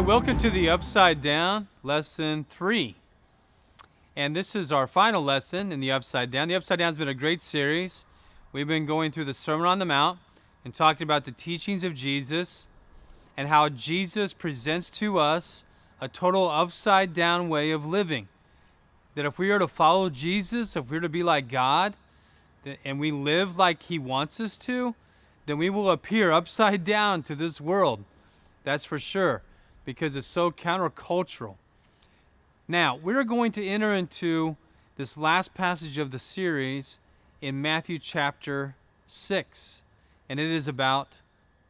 Welcome to the Upside Down, Lesson 3. And this is our final lesson in the Upside Down. The Upside Down has been a great series. We've been going through the Sermon on the Mount and talking about the teachings of Jesus and how Jesus presents to us a total upside down way of living. That if we are to follow Jesus, if we are to be like God, and we live like He wants us to, then we will appear upside down to this world. That's for sure, because it's so countercultural. Now, we're going to enter into this last passage of the series in Matthew chapter 6, and it is about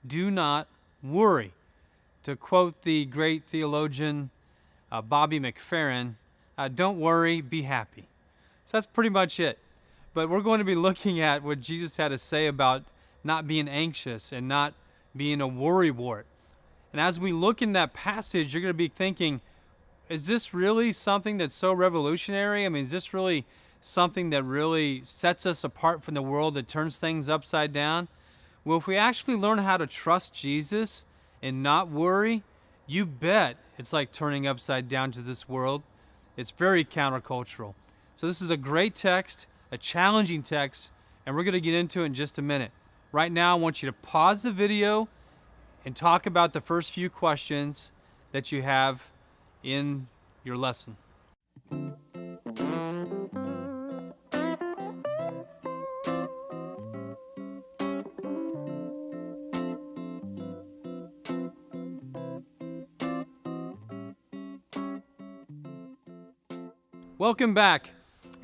do not worry. To quote the great theologian Bobby McFerrin, don't worry, be happy. So that's pretty much it. But we're going to be looking at what Jesus had to say about not being anxious and not being a worrywart. And as we look in that passage, you're going to be thinking, is this really something that's so revolutionary? I mean, is this really something that really sets us apart from the world, that turns things upside down? Well, if we actually learn how to trust Jesus and not worry, you bet it's like turning upside down to this world. It's very countercultural. So this is a great text, a challenging text, and we're going to get into it in just a minute. Right now, I want you to pause the video and talk about the first few questions that you have in your lesson. Welcome back.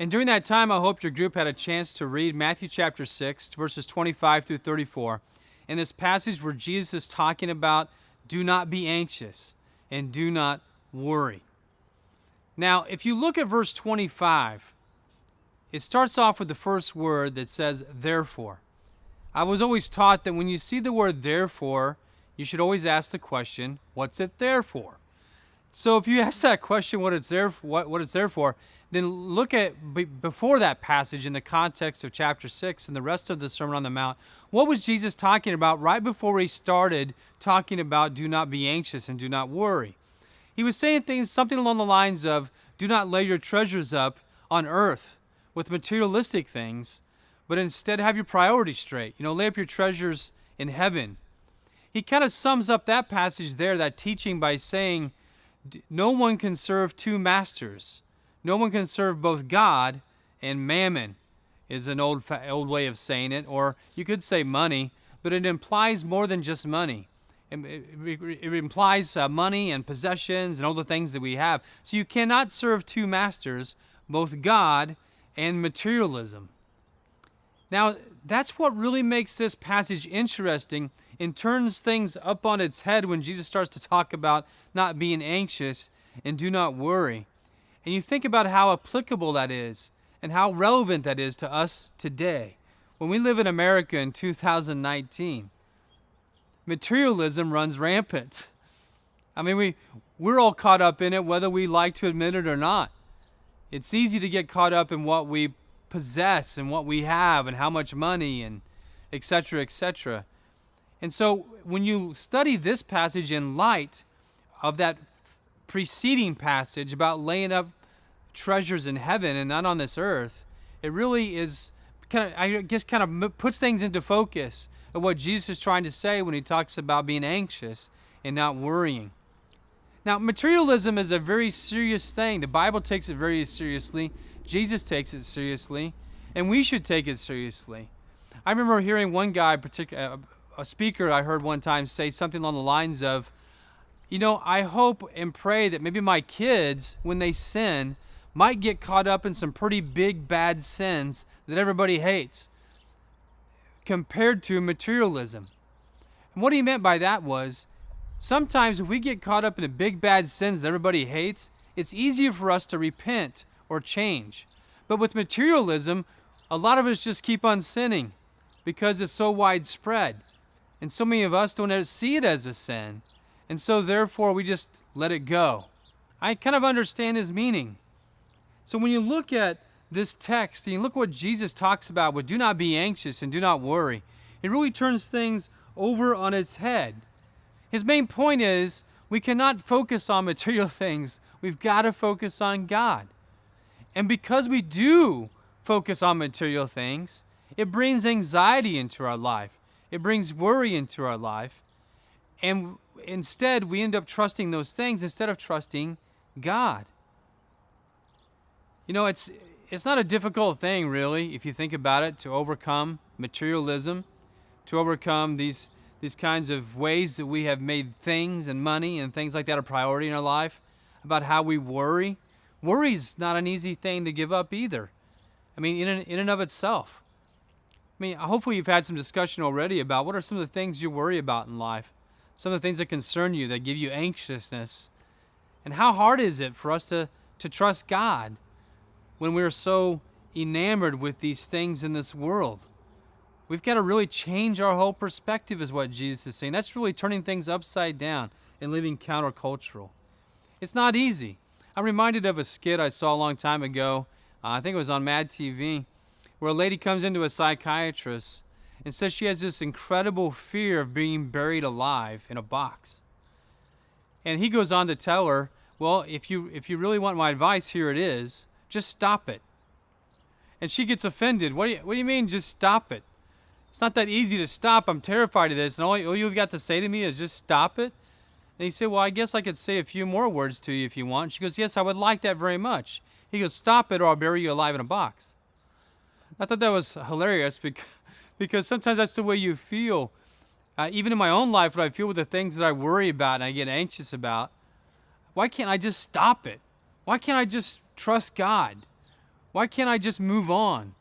And during that time, I hope your group had a chance to read Matthew chapter 6, verses 25 through 34. In this passage where Jesus is talking about do not be anxious and do not worry. Now, if you look at verse 25, it starts off with the first word that says therefore. I was always taught that when you see the word therefore, you should always ask the question, what's it there for? So if you ask that question, what it's there for, then look at before that passage in the context of chapter 6 and the rest of the Sermon on the Mount. What was Jesus talking about right before he started talking about do not be anxious and do not worry? He was saying something along the lines of do not lay your treasures up on earth with materialistic things, but instead have your priorities straight. Lay up your treasures in heaven. He kind of sums up that passage there, that teaching, by saying no one can serve two masters. No one can serve both God and mammon is an old way of saying it, or you could say money, but it implies more than just money. It implies money and possessions and all the things that we have. So you cannot serve two masters, both God and materialism. Now, that's what really makes this passage interesting and turns things up on its head when Jesus starts to talk about not being anxious and do not worry. And you think about how applicable that is and how relevant that is to us today. When we live in America in 2019, materialism runs rampant. I mean, we're all caught up in it whether we like to admit it or not. It's easy to get caught up in what we possess and what we have and how much money and et cetera, et cetera. And so when you study this passage in light of that preceding passage about laying up treasures in heaven and not on this earth, it really is kind of puts things into focus of what Jesus is trying to say when he talks about being anxious and not worrying. Now, materialism is a very serious thing. The Bible takes it very seriously. Jesus takes it seriously, and we should take it seriously. I remember hearing one guy, a speaker I heard one time, say something along the lines of, I hope and pray that maybe my kids, when they sin, might get caught up in some pretty big, bad sins that everybody hates, compared to materialism. And what he meant by that was, sometimes if we get caught up in the big, bad sins that everybody hates, it's easier for us to repent or change. But with materialism, a lot of us just keep on sinning because it's so widespread. And so many of us don't see it as a sin. And so therefore we just let it go. I kind of understand his meaning. So when you look at this text and you look what Jesus talks about with do not be anxious and do not worry, it really turns things over on its head. His main point is We cannot focus on material things. We've got to focus on God. And because we do focus on material things, it brings anxiety into our life. It brings worry into our life. And instead, we end up trusting those things instead of trusting God. You know, it's not a difficult thing, really, if you think about it, to overcome materialism, to overcome these kinds of ways that we have made things and money and things like that a priority in our life, about how we worry. Worry is not an easy thing to give up either. I mean, in and of itself. I mean, hopefully you've had some discussion already about what are some of the things you worry about in life, some of the things that concern you, that give you anxiousness, and how hard is it for us to trust God when we're so enamored with these things in this world? We've got to really change our whole perspective, is what Jesus is saying. That's really turning things upside down and living countercultural. It's not easy. I'm reminded of a skit I saw a long time ago. I think it was on Mad TV, where a lady comes into a psychiatrist and says she has this incredible fear of being buried alive in a box. And he goes on to tell her, well, if you really want my advice, here it is. Just stop it. And she gets offended. What do you mean, just stop it? It's not that easy to stop. I'm terrified of this. And all you've got to say to me is just stop it? And he said, well, I guess I could say a few more words to you if you want. She goes, yes, I would like that very much. He goes, stop it or I'll bury you alive in a box. I thought that was hilarious because sometimes that's the way you feel. Even in my own life, what I feel with the things that I worry about and I get anxious about, why can't I just stop it? Why can't I just trust God? Why can't I just move on?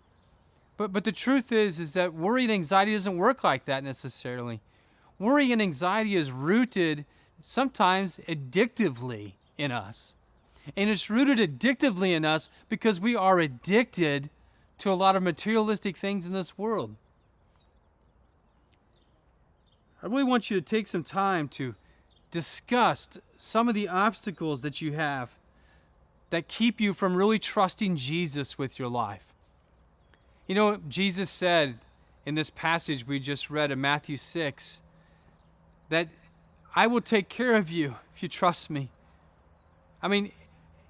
But the truth is that worry and anxiety doesn't work like that necessarily. Worry and anxiety is rooted sometimes addictively in us. And it's rooted addictively in us because we are addicted to a lot of materialistic things in this world. I really want you to take some time to discuss some of the obstacles that you have that keep you from really trusting Jesus with your life. You know, Jesus said in this passage we just read in Matthew 6 that I will take care of you if you trust me. I mean,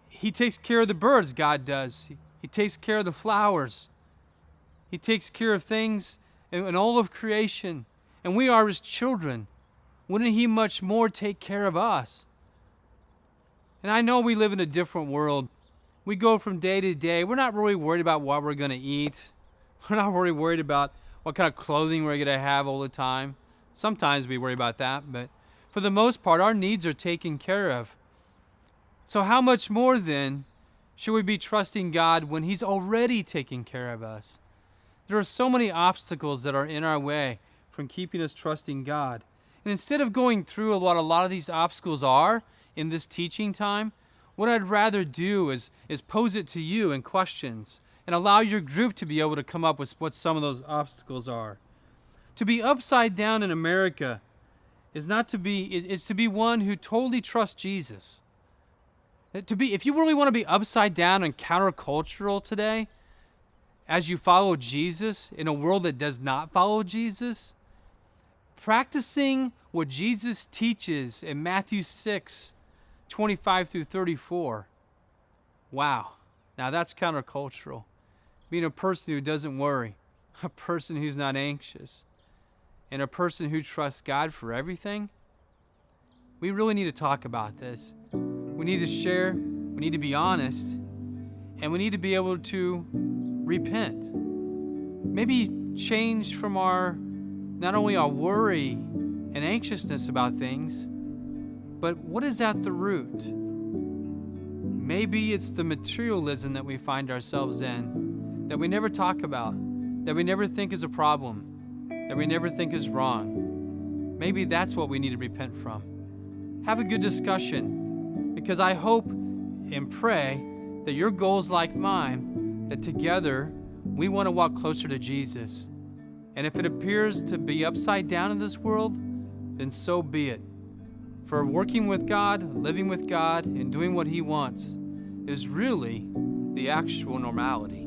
he takes care of the birds, God does. He takes care of the flowers. He takes care of things in all of creation. And we are his children. Wouldn't he much more take care of us? And I know we live in a different world. We go from day to day. We're not really worried about what we're going to eat. We're not really worried about what kind of clothing we're going to have all the time. Sometimes we worry about that, but for the most part, our needs are taken care of. So how much more then should we be trusting God when he's already taking care of us? There are so many obstacles that are in our way from keeping us trusting God. And instead of going through what a lot of these obstacles are in this teaching time, what I'd rather do is pose it to you in questions and allow your group to be able to come up with what some of those obstacles are. To be upside down in America is to be one who totally trusts Jesus. If you really want to be upside down and countercultural today, as you follow Jesus in a world that does not follow Jesus, practicing what Jesus teaches in Matthew 6, 25 through 34. Wow. Now that's countercultural. Being a person who doesn't worry, a person who's not anxious, and a person who trusts God for everything. We really need to talk about this. We need to share, we need to be honest, and we need to be able to repent. Maybe change from not only our worry and anxiousness about things, but what is at the root? Maybe it's the materialism that we find ourselves in, that we never talk about, that we never think is a problem, that we never think is wrong. Maybe that's what we need to repent from. Have a good discussion, because I hope and pray that your goals like mine, that together we want to walk closer to Jesus. And if it appears to be upside down in this world, then so be it. For working with God, living with God, and doing what he wants is really the actual normality.